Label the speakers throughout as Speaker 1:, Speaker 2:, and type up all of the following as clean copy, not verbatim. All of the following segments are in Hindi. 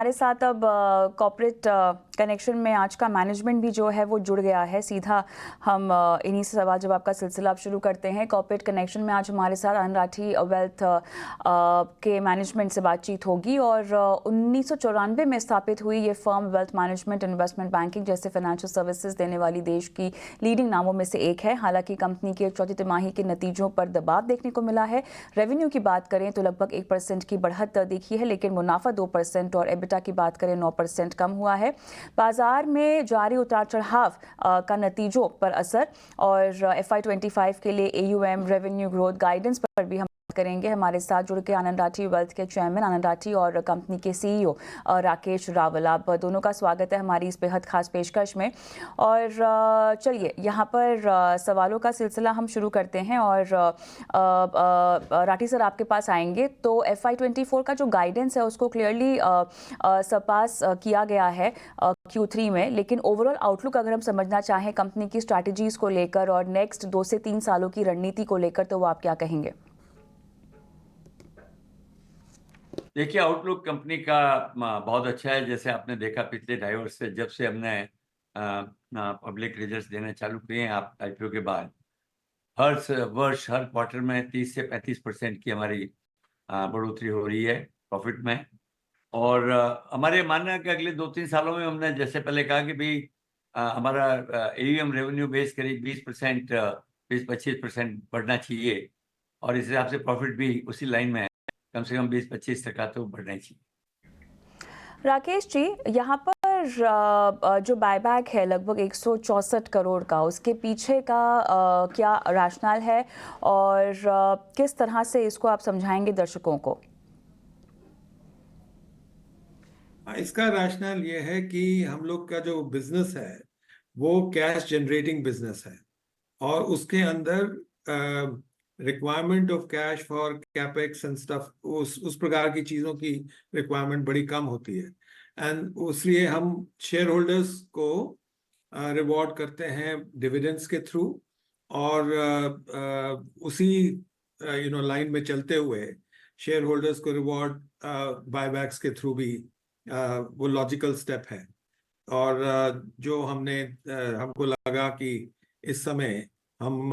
Speaker 1: हमारे साथ अब कॉर्पोरेट कनेक्शन में आज का मैनेजमेंट भी जो है वो जुड़ गया है। सीधा हम इन्हीं से सवाल जवाब का सिलसिला अब शुरू करते हैं। कॉर्पोरेट कनेक्शन में आज हमारे साथ आनंद राठी वेल्थ के मैनेजमेंट से बातचीत होगी। और 1994 में स्थापित हुई ये firm wealth management, investment banking जैसे फाइनेंशियल सर्विसेज देने वाली देश की लीडिंग नामों में से एक है। हालांकि कंपनी के चौथी तिमाही के नतीजों पर दबाव देखने को मिला है। रेवेन्यू की बात करें तो लगभग 1% की बढ़त देखी है, लेकिन मुनाफा 2% और EBITDA की बात करें 9% कम हुआ है। बाजार में जारी उतार चढ़ाव का नतीजों पर असर और FY25 के लिए AUM, रेवेन्यू ग्रोथ गाइडेंस पर भी हम करेंगे। हमारे साथ जुड़ के आनंद राठी वेल्थ के चेयरमैन आनंद राठी और कंपनी के CEO राकेश रावल, आप दोनों का स्वागत है हमारी इस बेहद खास पेशकश में। और चलिए यहाँ पर सवालों का सिलसिला हम शुरू करते हैं और राठी सर आपके पास आएंगे। तो FY24 का जो गाइडेंस है उसको क्लियरली सरपास किया गया है Q3 में, लेकिन ओवरऑल आउटलुक अगर हम समझना चाहें कंपनी की स्ट्रैटेजीज को लेकर और नेक्स्ट 2 से 3 सालों की रणनीति को लेकर, तो वो आप क्या कहेंगे?
Speaker 2: देखिए, आउटलुक कंपनी का बहुत अच्छा है। जैसे आपने देखा पिछले 2.5 वर्ष से, जब से हमने पब्लिक रिजल्ट्स देने चालू किए हैं आप IPO के बाद, हर वर्ष हर क्वार्टर में 30 से 35% की हमारी बढ़ोतरी हो रही है प्रॉफिट में। और हमारे मानना है कि अगले 2-3 सालों में हमने जैसे पहले कहा कि भाई हमारा AUM रेवेन्यू बेस करीब 20%, 20-25% बढ़ना चाहिए और इस हिसाब से प्रॉफिट भी उसी लाइन में है, कम से कम 20-25 तक का तो बढ़ना ही चाहिए।
Speaker 1: राकेश जी, यहाँ पर जो बायबैक है लगभग 164 करोड़ का, उसके पीछे का क्या रैशनल है और किस तरह से इसको आप समझाएंगे दर्शकों को?
Speaker 3: इसका रैशनल ये है कि हम लोग का जो बिजनेस है वो कैश जनरेटिंग बिजनेस है और उसके अंदर requirement of cash for capex and stuff, उस प्रकार की चीज़ों की रिक्वायरमेंट बड़ी कम होती है। एंड इसलिए हम शेयर होल्डर्स को रिवॉर्ड करते हैं डिविडेंड्स के थ्रू और उसी लाइन में चलते हुए शेयर होल्डर्स को रिवॉर्ड बायबैक्स के थ्रू भी वो लॉजिकल स्टेप है। और जो हमको लगा कि इस समय हम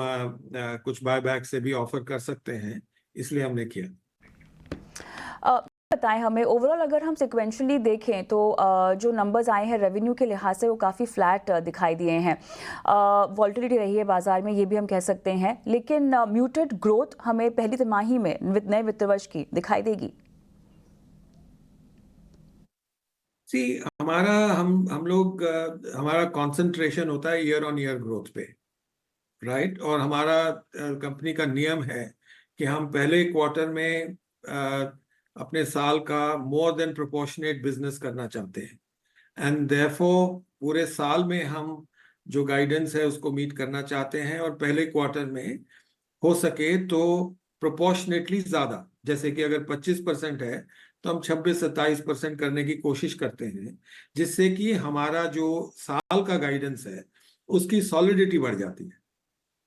Speaker 3: कुछ बायबैक से भी ऑफर कर सकते हैं, इसलिए हमने किया।
Speaker 1: बताएं हमें, ओवरऑल अगर हम सिक्वेंशली देखें तो जो नंबर्स आए हैं रेवेन्यू के लिहाज से वो काफ़ी फ्लैट वॉलेटिलिटी दिए हैं। वॉलेटिलिटी रही है बाजार में, ये भी हम कह सकते हैं, लेकिन म्यूटेड ग्रोथ हमें पहली तिमाही में नए वित्त वर्ष की दिखाई देगी।
Speaker 3: हमारा कंसंट्रेशन होता है ईयर ऑन ईयर ग्रोथ पे, राइट। और हमारा कंपनी का नियम है कि हम पहले क्वार्टर में अपने साल का मोर देन प्रोपोर्शनेट बिजनेस करना चाहते हैं एंड देयरफॉर पूरे साल में हम जो गाइडेंस है उसको मीट करना चाहते हैं और पहले क्वार्टर में हो सके तो प्रोपोर्शनेटली ज्यादा, जैसे कि अगर 25% है तो हम 26-27% करने की कोशिश करते हैं, जिससे कि हमारा जो साल का गाइडेंस है उसकी सॉलिडिटी बढ़ जाती है।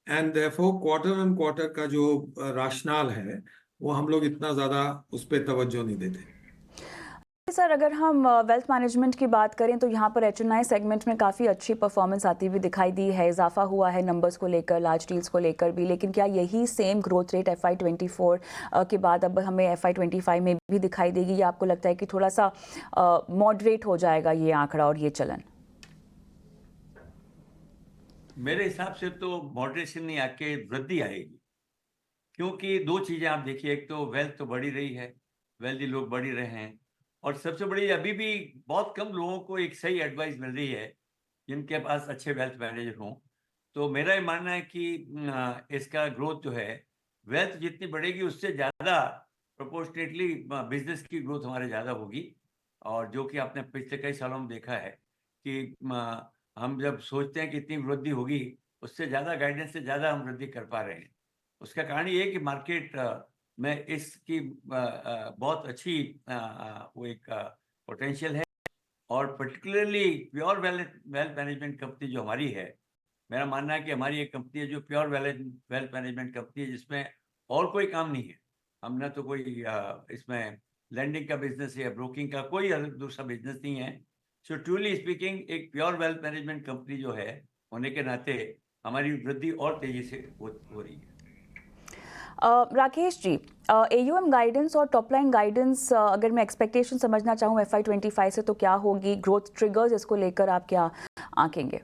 Speaker 3: And therefore quarter on quarter का जो राशनाल है वो हम लोग इतना ज्यादा उस पर तवज्जो नहीं देते।
Speaker 1: सर, अगर हम वेल्थ मैनेजमेंट की बात करें तो यहाँ पर HNI सेगमेंट में काफ़ी अच्छी परफॉर्मेंस आती हुई दिखाई दी है, इजाफा हुआ है नंबर्स को लेकर, लार्ज डील्स को लेकर भी। लेकिन क्या यही सेम ग्रोथ रेट FY24 के बाद अब हमें FY25 में भी दिखाई देगी, या आपको लगता है कि थोड़ा सा मॉडरेट हो जाएगा ये आंकड़ा और ये चलन?
Speaker 2: मेरे हिसाब से तो मॉडरेशन नहीं आके वृद्धि आएगी, क्योंकि 2 चीजें आप देखिए, एक तो वेल्थ तो बढ़ी रही है, वेल्दी लोग बढ़ ही रहे हैं, और सबसे बड़ी अभी भी बहुत कम लोगों को एक सही एडवाइस मिल रही है जिनके पास अच्छे वेल्थ मैनेजर हों। तो मेरा ये मानना है कि इसका ग्रोथ जो है, वेल्थ जितनी बढ़ेगी उससे ज़्यादा प्रोपोर्शनेटली बिजनेस की ग्रोथ हमारे ज़्यादा होगी। और जो कि आपने पिछले कई सालों में देखा है कि हम जब सोचते हैं कि इतनी वृद्धि होगी, उससे ज़्यादा गाइडेंस से ज़्यादा हम वृद्धि कर पा रहे हैं। उसका कारण ये है कि मार्केट में इसकी बहुत अच्छी वो एक पोटेंशियल है। और particularly pure wealth management company जो हमारी है, मेरा मानना है कि हमारी एक कंपनी है जो प्योर वेल्थ मैनेजमेंट कंपनी है, जिसमें और कोई काम नहीं है। हम ना तो कोई इसमें लैंडिंग का बिजनेस है या ब्रोकिंग का, कोई अलग दूसरा बिजनेस नहीं है। सो ट्रूली स्पीकिंग एक प्योर वेल्थ मैनेजमेंट कंपनी जो है होने के नाते हमारी वृद्धि और तेजी से हो रही है।
Speaker 1: राकेश जी, AUM गाइडेंस और टॉप लाइन गाइडेंस, अगर मैं एक्सपेक्टेशन समझना चाहूँ FY25 से, तो क्या होगी? ग्रोथ ट्रिगर्स इसको लेकर आप क्या आंकेंगे?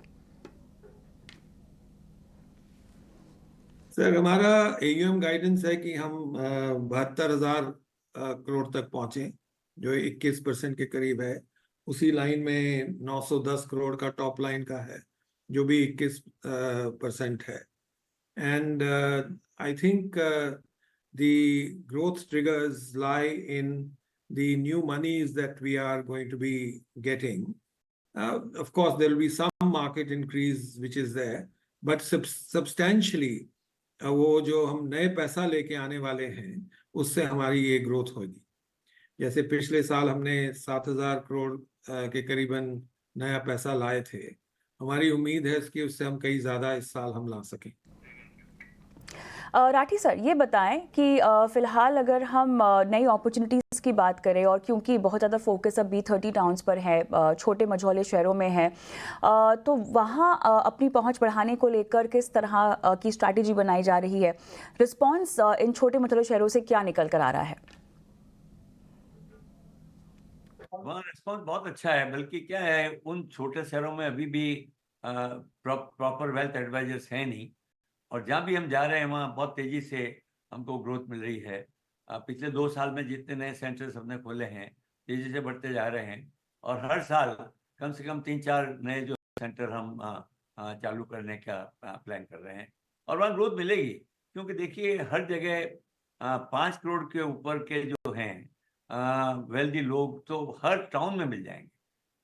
Speaker 3: सर, हमारा AUM गाइडेंस है कि हम 72,000 करोड़ तक पहुंचे, जो 21% के करीब है। उसी लाइन में 910 करोड़ का टॉप लाइन का है, जो भी 21% है। And I think the growth triggers lie in the new monies that we are going to be getting. Of course, there will be some market increase which is there, but substantially वो जो हम नए पैसा लेके आने वाले हैं, उससे हमारी ये ग्रोथ होगी। जैसे पिछले साल हमने 7,000 करोड़ के करीबन नया पैसा लाए थे। हमारी उम्मीद है कि उससे हम कई ज़्यादा इस साल हम ला सकें।
Speaker 1: राठी सर, ये बताएं कि फ़िलहाल अगर हम नई अपॉर्चुनिटीज़ की बात करें, और क्योंकि बहुत ज़्यादा फोकस अब B30 टाउन्स पर है, छोटे मझौले शहरों में है, तो वहाँ अपनी पहुंच बढ़ाने को लेकर किस तरह की स्ट्रैटेजी बनाई जा रही है? रिस्पॉन्स इन छोटे मझौले शहरों से क्या निकल कर आ रहा है?
Speaker 2: वहाँ रिस्पॉन्स बहुत अच्छा है, बल्कि क्या है, उन छोटे शहरों में अभी भी प्रॉपर वेल्थ एडवाइजर्स हैं नहीं, और जहाँ भी हम जा रहे हैं वहाँ बहुत तेजी से हमको ग्रोथ मिल रही है। पिछले 2 साल में जितने नए सेंटर्स हमने खोले हैं, तेजी से बढ़ते जा रहे हैं, और हर साल कम से कम 3-4 नए जो सेंटर हम चालू करने का प्लान कर रहे हैं, और वहाँ ग्रोथ मिलेगी। क्योंकि देखिए, हर जगह 5 करोड़ के ऊपर के जो हैं वेल्दी लोग तो हर टाउन में मिल जाएंगे,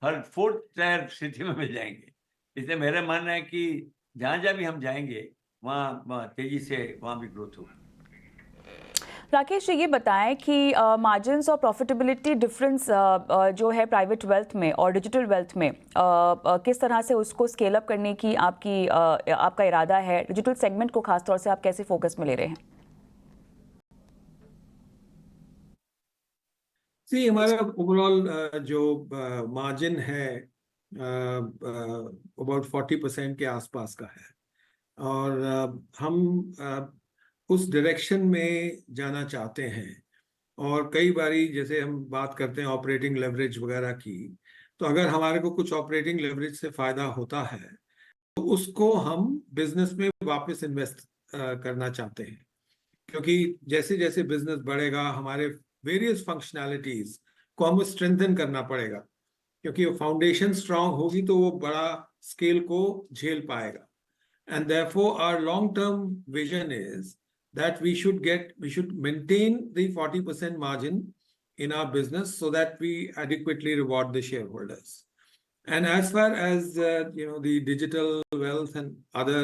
Speaker 2: हर 4th टायर सिटी में मिल जाएंगे। इसलिए मेरा मानना है कि जहाँ भी हम जाएंगे वहाँ तेजी से वहाँ भी ग्रोथ होगी।
Speaker 1: राकेश जी, ये बताएं कि मार्जिन्स और प्रॉफिटेबिलिटी डिफरेंस जो है प्राइवेट वेल्थ में और डिजिटल वेल्थ में, किस तरह से उसको स्केल अप करने की आपका इरादा है? डिजिटल सेगमेंट को खासतौर से आप कैसे फोकस में ले रहे हैं?
Speaker 3: जी, हमारा ओवरऑल जो मार्जिन है अबाउट 40% के आसपास का है, और हम उस डायरेक्शन में जाना चाहते हैं। और कई बारी जैसे हम बात करते हैं ऑपरेटिंग लेवरेज वगैरह की, तो अगर हमारे को कुछ ऑपरेटिंग लेवरेज से फायदा होता है तो उसको हम बिजनेस में वापस इन्वेस्ट करना चाहते हैं। क्योंकि जैसे जैसे बिजनेस बढ़ेगा, हमारे वेरियस फंक्शनैलिटीज को हमें स्ट्रेंथन करना पड़ेगा, क्योंकि वो फाउंडेशन स्ट्रांग होगी तो वो बड़ा स्केल को झेल पाएगा। And therefore our long term vision is that we should maintain the 40% margin in our business so that we adequately reward the shareholders. And as far as the digital wealth and other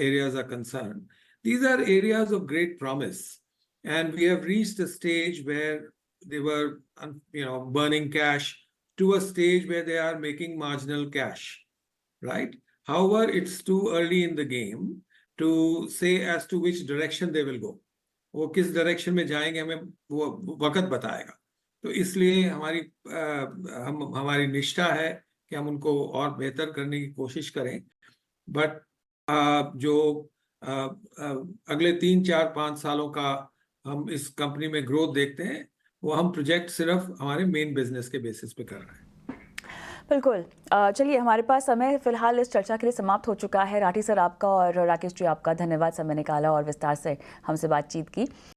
Speaker 3: areas are concerned, these are areas of great promise, and we have reached a stage where they were burning cash to a stage where they are making marginal cash, right? However, it's too early in the game to say as to which direction they will go. वो किस डायरेक्शन में जाएंगे हमें वो वक्त बताएगा। तो इसलिए हमारी निष्ठा है कि हम उनको और बेहतर करने की कोशिश करें। बट जो अगले 3-4-5 सालों का हम इस कंपनी में ग्रोथ देखते हैं, वो हम प्रोजेक्ट सिर्फ हमारे मेन बिजनेस के बेसिस पे कर रहे हैं।
Speaker 1: बिल्कुल। चलिए, हमारे पास समय फिलहाल इस चर्चा के लिए समाप्त हो चुका है। राठी सर आपका और राकेश जी आपका धन्यवाद, समय निकाला और विस्तार से हमसे बातचीत की।